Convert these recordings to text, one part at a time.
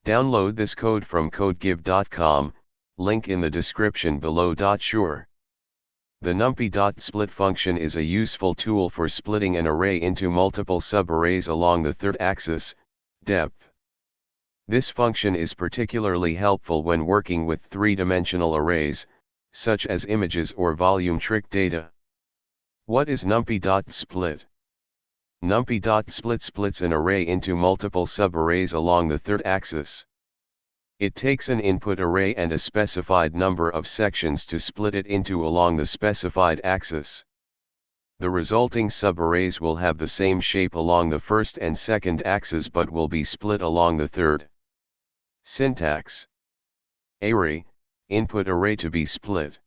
Download this code from codegive.com, link in the description below. Sure. The numpy.split function is a useful tool for splitting an array into multiple subarrays along the third axis, depth. This function is particularly helpful when working with three-dimensional arrays, such as images or volumetric data. What is numpy.split? Numpy.split splits an array into multiple subarrays along the third axis. It takes an input array and a specified number of sections to split it into along the specified axis. The resulting subarrays will have the same shape along the first and second axes but will be split along the third. Syntax. Array, input array to be split.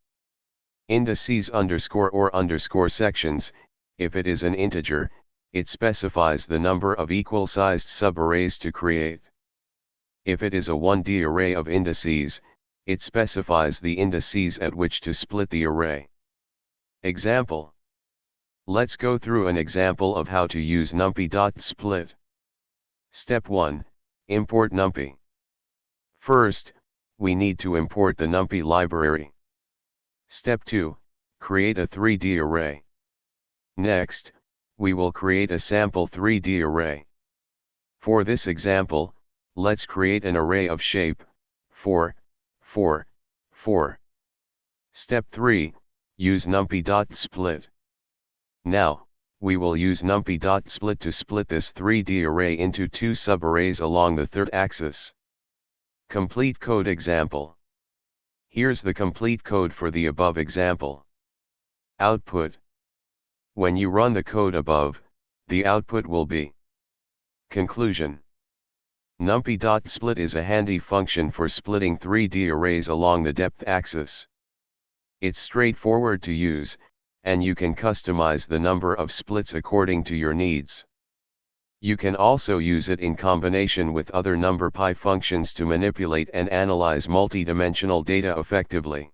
Indices _or sections, if it is an integer, it specifies the number of equal-sized subarrays to create. If it is a 1D array of indices, it specifies the indices at which to split the array. Example. Let's go through an example of how to use numpy.split. Step 1, import numpy. First, we need to import the numpy library. Step 2, create a 3D array. Next, we will create a sample 3D array. For this example, let's create an array of shape 4, 4, 4. Step 3, use numpy.split. Now, we will use numpy.split to split this 3D array into two subarrays along the third axis. Complete code example. Here's the complete code for the above example. Output. When you run the code above, the output will be. Conclusion. Numpy.split is a handy function for splitting 3D arrays along the depth axis. It's straightforward to use, and you can customize the number of splits according to your needs. You can also use it in combination with other numpy functions to manipulate and analyze multi-dimensional data effectively.